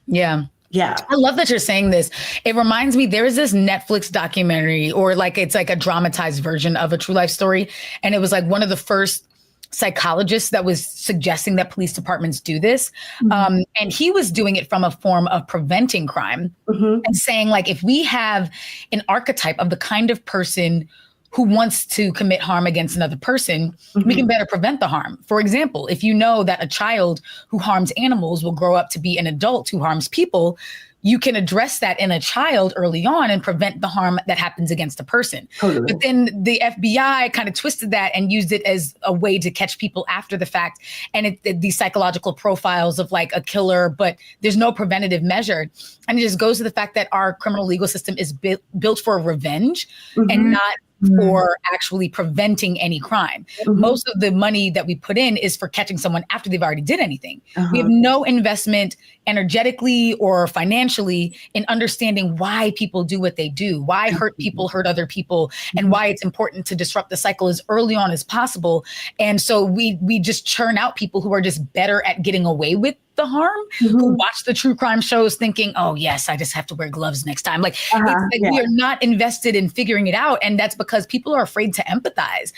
yeah. I love that you're saying this. It reminds me, there is this Netflix documentary, or like, it's like a dramatized version of a true life story. And it was like one of the first psychologists that was suggesting that police departments do this. And he was doing it from a form of preventing crime and saying, like, if we have an archetype of the kind of person who wants to commit harm against another person, we can better prevent the harm. For example, if you know that a child who harms animals will grow up to be an adult who harms people, you can address that in a child early on and prevent the harm that happens against a person. Totally. But then the FBI kind of twisted that and used it as a way to catch people after the fact. And these psychological profiles of like a killer, but there's no preventative measure. And it just goes to the fact that our criminal legal system is built for revenge and not for actually preventing any crime. Most of the money that we put in is for catching someone after they've already did anything. We have no investment energetically or financially in understanding why people do what they do, why hurt people hurt other people, and why it's important to disrupt the cycle as early on as possible. And so we just churn out people who are just better at getting away with the harm, who watch the true crime shows thinking, oh yes, I just have to wear gloves next time. Like, it's like we are not invested in figuring it out. And that's because people are afraid to empathize.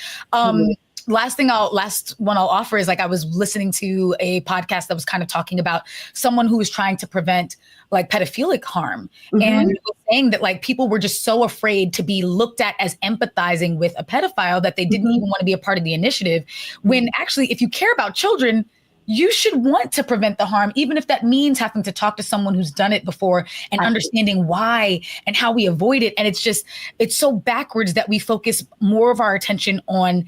Last one I'll offer is, like, I was listening to a podcast that was kind of talking about someone who was trying to prevent like pedophilic harm. And was saying that like people were just so afraid to be looked at as empathizing with a pedophile that they didn't even want to be a part of the initiative. When actually, if you care about children, you should want to prevent the harm, even if that means having to talk to someone who's done it before and understanding why and how we avoid it. And it's so backwards that we focus more of our attention on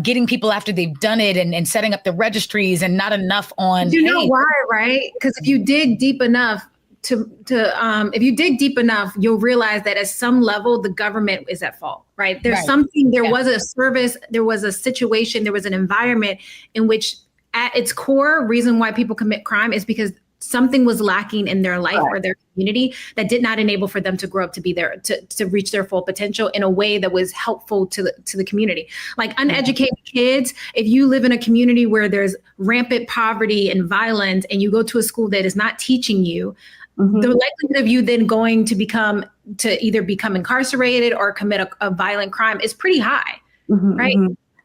getting people after they've done it and setting up the registries, and not enough on. You know why, right? Because if you dig deep enough if you dig deep enough, you'll realize that at some level, the government is at fault, right? There's something, there was a service, there was a situation, there was an environment in which, at its core, reason why people commit crime is because something was lacking in their life or their community that did not enable for them to grow up to be there, to reach their full potential in a way that was helpful to the community. Like uneducated kids, if you live in a community where there's rampant poverty and violence, and you go to a school that is not teaching you, the likelihood of you then going to either become incarcerated or commit a violent crime is pretty high, right?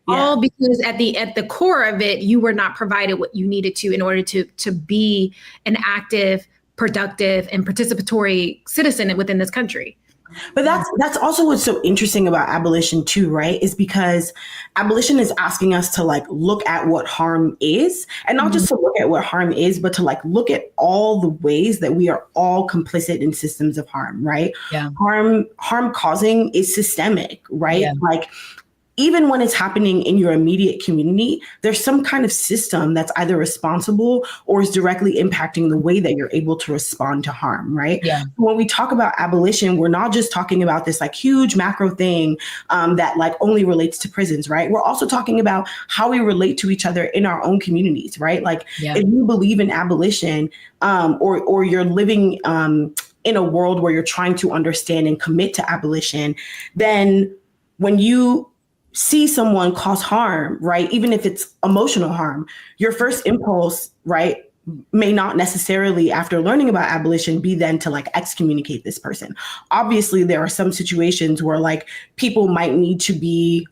All because at the core of it, you were not provided what you needed to in order to be an active, productive, and participatory citizen within this country. But that's also what's so interesting about abolition too, right? Is because abolition is asking us to like look at what harm is, and not just to look at what harm is, but to like look at all the ways that we are all complicit in systems of harm, right? Yeah. Harm causing is systemic, right? Yeah. Like, even when it's happening in your immediate community, there's some kind of system that's either responsible or is directly impacting the way that you're able to respond to harm, right? Yeah. When we talk about abolition, we're not just talking about this like huge macro thing that like only relates to prisons, right? We're also talking about how we relate to each other in our own communities, right? Like if you believe in abolition or you're living in a world where you're trying to understand and commit to abolition, then when you see someone cause harm, right? Even if it's emotional harm, your first impulse, right, may not necessarily, after learning about abolition, be then to like excommunicate this person. Obviously, there are some situations where like people might need to be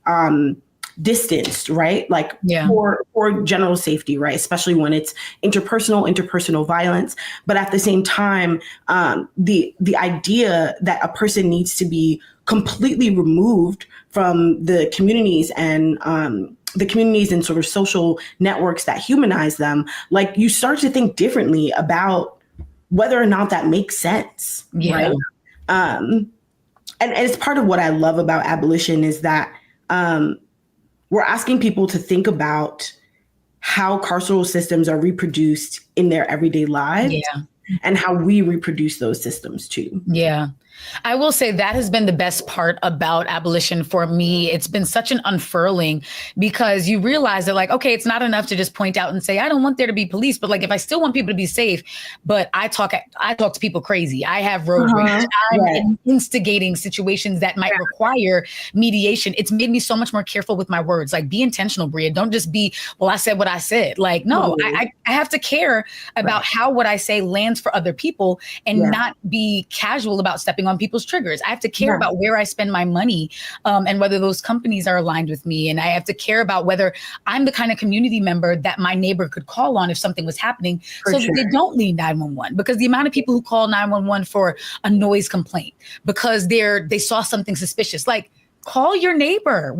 distanced, right? Like for general safety, right? Especially when it's interpersonal violence. But at the same time, the idea that a person needs to be completely removed from the communities and sort of social networks that humanize them, like you start to think differently about whether or not that makes sense, right? And it's part of what I love about abolition is that we're asking people to think about how carceral systems are reproduced in their everyday lives and how we reproduce those systems too. Yeah. I will say that has been the best part about abolition for me. It's been such an unfurling because you realize that like, okay, it's not enough to just point out and say, I don't want there to be police, but like, if I still want people to be safe, but I talk to people crazy. I have road rage. I'm instigating situations that might require mediation. It's made me so much more careful with my words. Like be intentional, Brea. Don't just be, well, I said what I said. Like, no, I have to care about how what I say lands for other people and not be casual about stepping on people's triggers. I have to care about where I spend my money and whether those companies are aligned with me. And I have to care about whether I'm the kind of community member that my neighbor could call on if something was happening that they don't need 911. Because the amount of people who call 911 for a noise complaint because they saw something suspicious, like call your neighbor.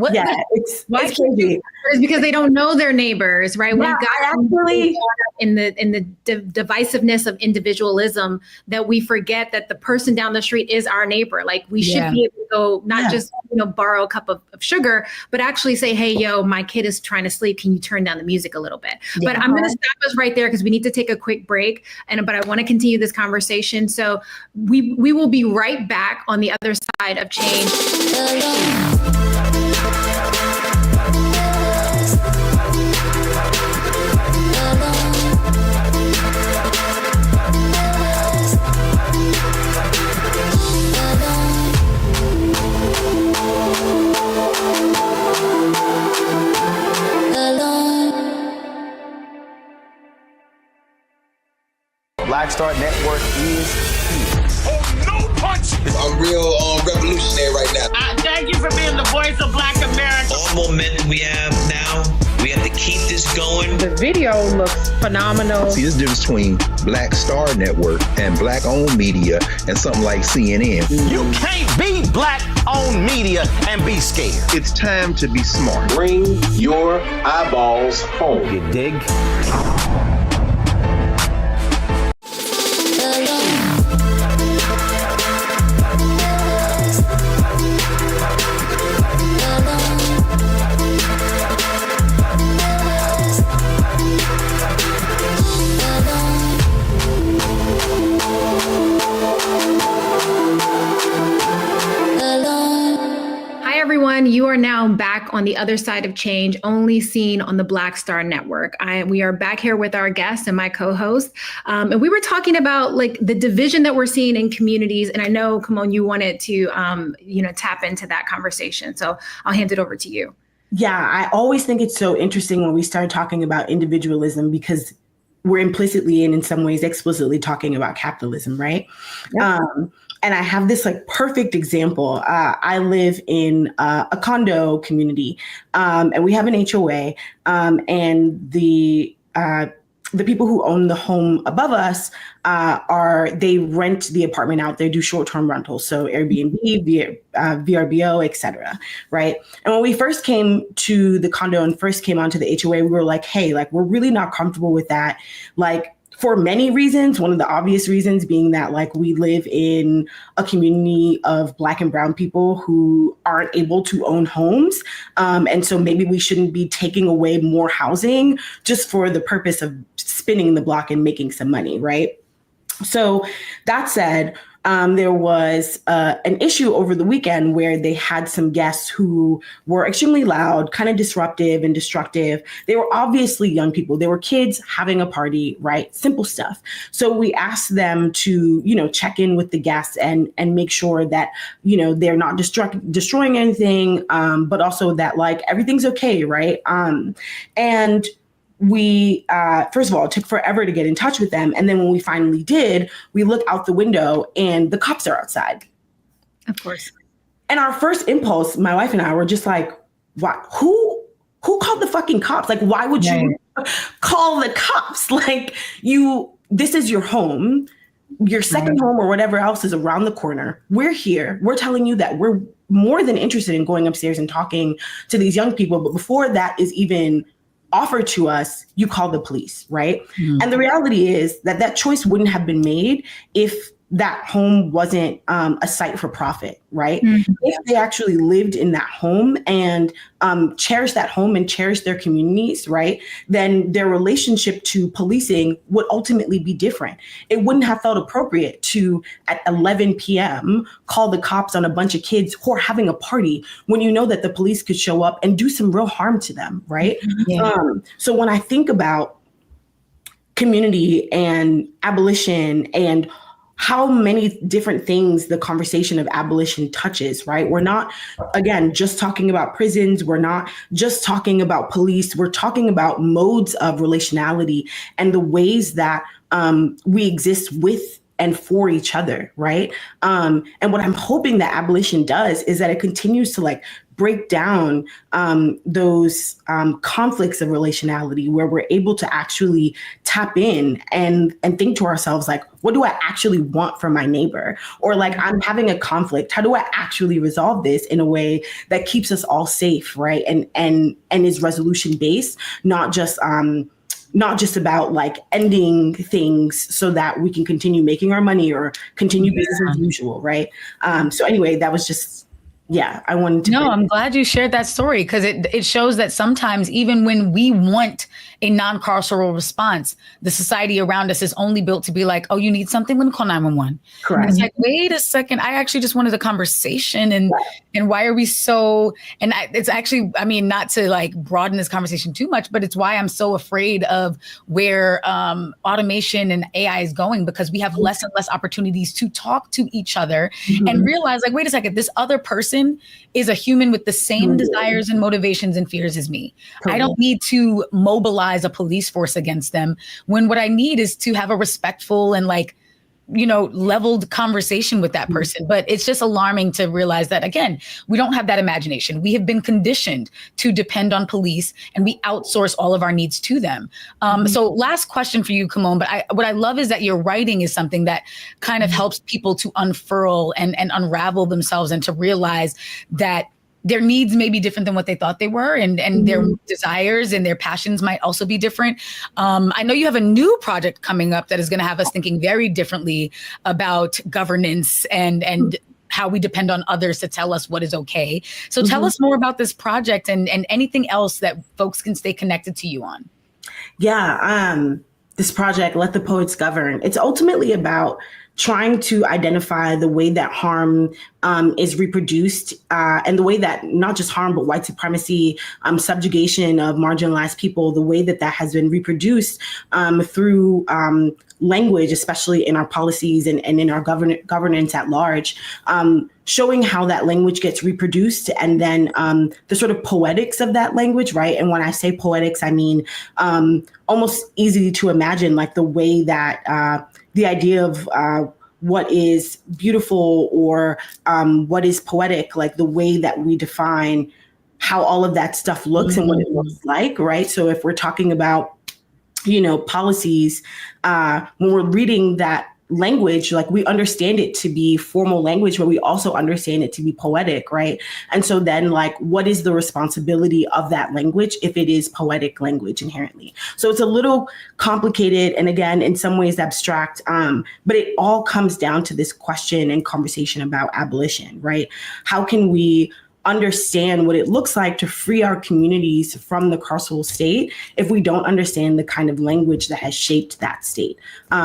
It's crazy. It's because they don't know their neighbors, right? Yeah, We've got actually in the divisiveness of individualism that we forget that the person down the street is our neighbor. Like we should be able to go not just borrow a cup of sugar, but actually say, hey, yo, my kid is trying to sleep. Can you turn down the music a little bit? But I'm going to stop us right there because we need to take a quick break. But I want to continue this conversation. So we will be right back on the other side of change. Black Star Network is here. Oh, no punch! I'm real revolutionary right now. Thank you for being the voice of Black America. All momentum we have now, we have to keep this going. The video looks phenomenal. See, this difference between Black Star Network and Black-owned media and something like CNN. You can't be Black-owned media and be scared. It's time to be smart. Bring your eyeballs home. You dig? You are now back on the other side of change, only seen on the Black Star Network. We are back here with our guest and my co-host. And we were talking about like the division that we're seeing in communities. And I know, Camonghne, you wanted to, tap into that conversation. So I'll hand it over to you. Yeah, I always think it's so interesting when we start talking about individualism because we're implicitly and in some ways explicitly talking about capitalism, right? Yep. And I have this like perfect example. I live in a condo community and we have an HOA and the people who own the home above us they rent the apartment out. They do short-term rentals. So Airbnb, VRBO, et cetera, right? And when we first came to the condo and first came onto the HOA, we were like, hey, like, we're really not comfortable with that. Like, for many reasons, one of the obvious reasons being that like we live in a community of Black and brown people who aren't able to own homes. And so maybe we shouldn't be taking away more housing just for the purpose of spinning the block and making some money, right? So that said, there was an issue over the weekend where they had some guests who were extremely loud, kind of disruptive and destructive. They were obviously young people. They were kids having a party, right? Simple stuff. So we asked them to, check in with the guests and make sure that, they're not destroying anything, but also that like everything's okay, right? And we, first of all, it took forever to get in touch with them. And then when we finally did, we look out the window and the cops are outside. Of course. And our first impulse, my wife and I were just like, what? Who who called the fucking cops? Like, why would you call the cops? Like, this is your home. Your second home or whatever else is around the corner. We're here. We're telling you that we're more than interested in going upstairs and talking to these young people. But before that is even offered to us, you call the police, right? And the reality is that choice wouldn't have been made if that home wasn't a site for profit, right? If they actually lived in that home and cherished that home and cherished their communities, right, then their relationship to policing would ultimately be different. It wouldn't have felt appropriate to, at 11 p.m., call the cops on a bunch of kids who are having a party when you know that the police could show up and do some real harm to them, right? So when I think about community and abolition and how many different things the conversation of abolition touches, right? We're not, again, just talking about prisons. We're not just talking about police. We're talking about modes of relationality and the ways that we exist with and for each other, right? And what I'm hoping that abolition does is that it continues to like break down those conflicts of relationality where we're able to actually tap in and think to ourselves, like, what do I actually want from my neighbor? Or like, I'm having a conflict. How do I actually resolve this in a way that keeps us all safe, right? And is resolution based, not just about like ending things so that we can continue making our money or continue business as usual, right? So anyway, that was just, I wanted to. No, I'm glad you shared that story because it shows that sometimes even when we want a non-carceral response, the society around us is only built to be like, oh, you need something? Let me call 911. Correct. And it's like, wait a second. I actually just wanted a conversation. And why are we so, it's actually, I mean, not to like broaden this conversation too much, but it's why I'm so afraid of where automation and AI is going, because we have less and less opportunities to talk to each other and realize like, wait a second, this other person is a human with the same desires and motivations and fears as me. I don't need to mobilize a police force against them when what I need is to have a respectful and like, you know, leveled conversation with that person. But it's just alarming to realize that, again, we don't have that imagination. We have been conditioned to depend on police and we outsource all of our needs to them. So last question for you, Camonghne, but what I love is that your writing is something that kind of helps people to unfurl and unravel themselves and to realize that their needs may be different than what they thought they were, and their desires and their passions might also be different. I know you have a new project coming up that is going to have us thinking very differently about governance and how we depend on others to tell us what is okay. So tell us more about this project and anything else that folks can stay connected to you on. This project, Let the Poets Govern, it's ultimately about trying to identify the way that harm is reproduced and the way that not just harm, but white supremacy, subjugation of marginalized people, the way that has been reproduced through language, especially in our policies and in our governance at large, showing how that language gets reproduced and then the sort of poetics of that language, right? And when I say poetics, I mean almost easy to imagine, like the way that the idea of what is beautiful or what is poetic, like the way that we define how all of that stuff looks and what it looks like, right? So if we're talking about, you know, policies, when we're reading that language, like we understand it to be formal language, but we also understand it to be poetic, right? And so then like, what is the responsibility of that language if it is poetic language inherently? So it's a little complicated and again, in some ways abstract, but it all comes down to this question and conversation about abolition, right? How can we understand what it looks like to free our communities from the carceral state if we don't understand the kind of language that has shaped that state?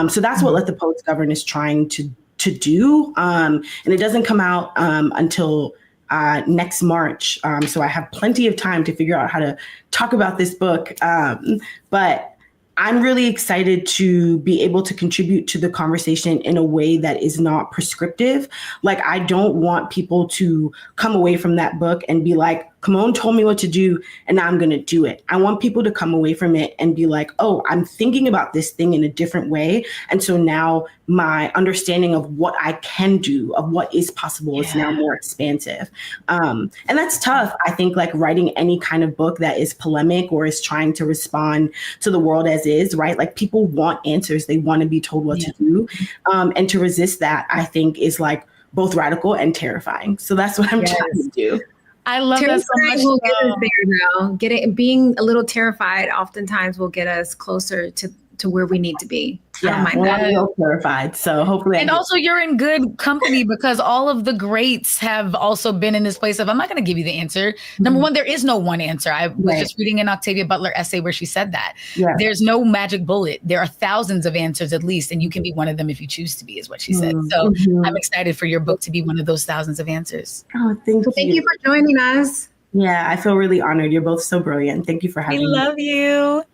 So that's what Let the Poets Govern is trying to do. And it doesn't come out until next March. So I have plenty of time to figure out how to talk about this book. But I'm really excited to be able to contribute to the conversation in a way that is not prescriptive. Like, I don't want people to come away from that book and be like, Camonghne told me what to do, and now I'm going to do it. I want people to come away from it and be like, oh, I'm thinking about this thing in a different way. And so now my understanding of what I can do, of what is possible, is now more expansive. And that's tough. I think like writing any kind of book that is polemic or is trying to respond to the world as is, right? Like people want answers. They want to be told what to do. And to resist that, I think, is like both radical and terrifying. So that's what I'm trying to do. I love that so much. Will get us there now. Being a little terrified oftentimes will get us closer to where we need to be. Yeah, I don't mind that. I'm real terrified. So hopefully, and also you're in good company because all of the greats have also been in this place of, I'm not going to give you the answer. Number one, there is no one answer. I was just reading an Octavia Butler essay where she said that there's no magic bullet. There are thousands of answers at least, and you can be one of them if you choose to be, is what she said. So I'm excited for your book to be one of those thousands of answers. Oh, thank you. Thank you for joining us. Yeah, I feel really honored. You're both so brilliant. Thank you for having me. We love you.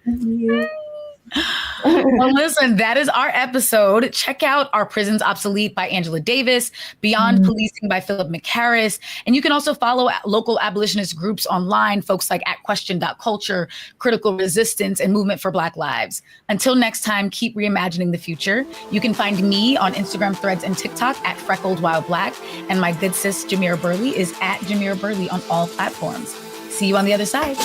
Well, listen, that is our episode. Check out Are Prisons Obsolete by Angela Davis, Beyond Policing by Philip McHarris. And you can also follow local abolitionist groups online, folks like @question.culture, Critical Resistance, and Movement for Black Lives. Until next time, keep reimagining the future. You can find me on Instagram, Threads, and TikTok @FreckedWhileBlack. And my good sis, Jamira Burley, is @Jamira Burley on all platforms. See you on the other side.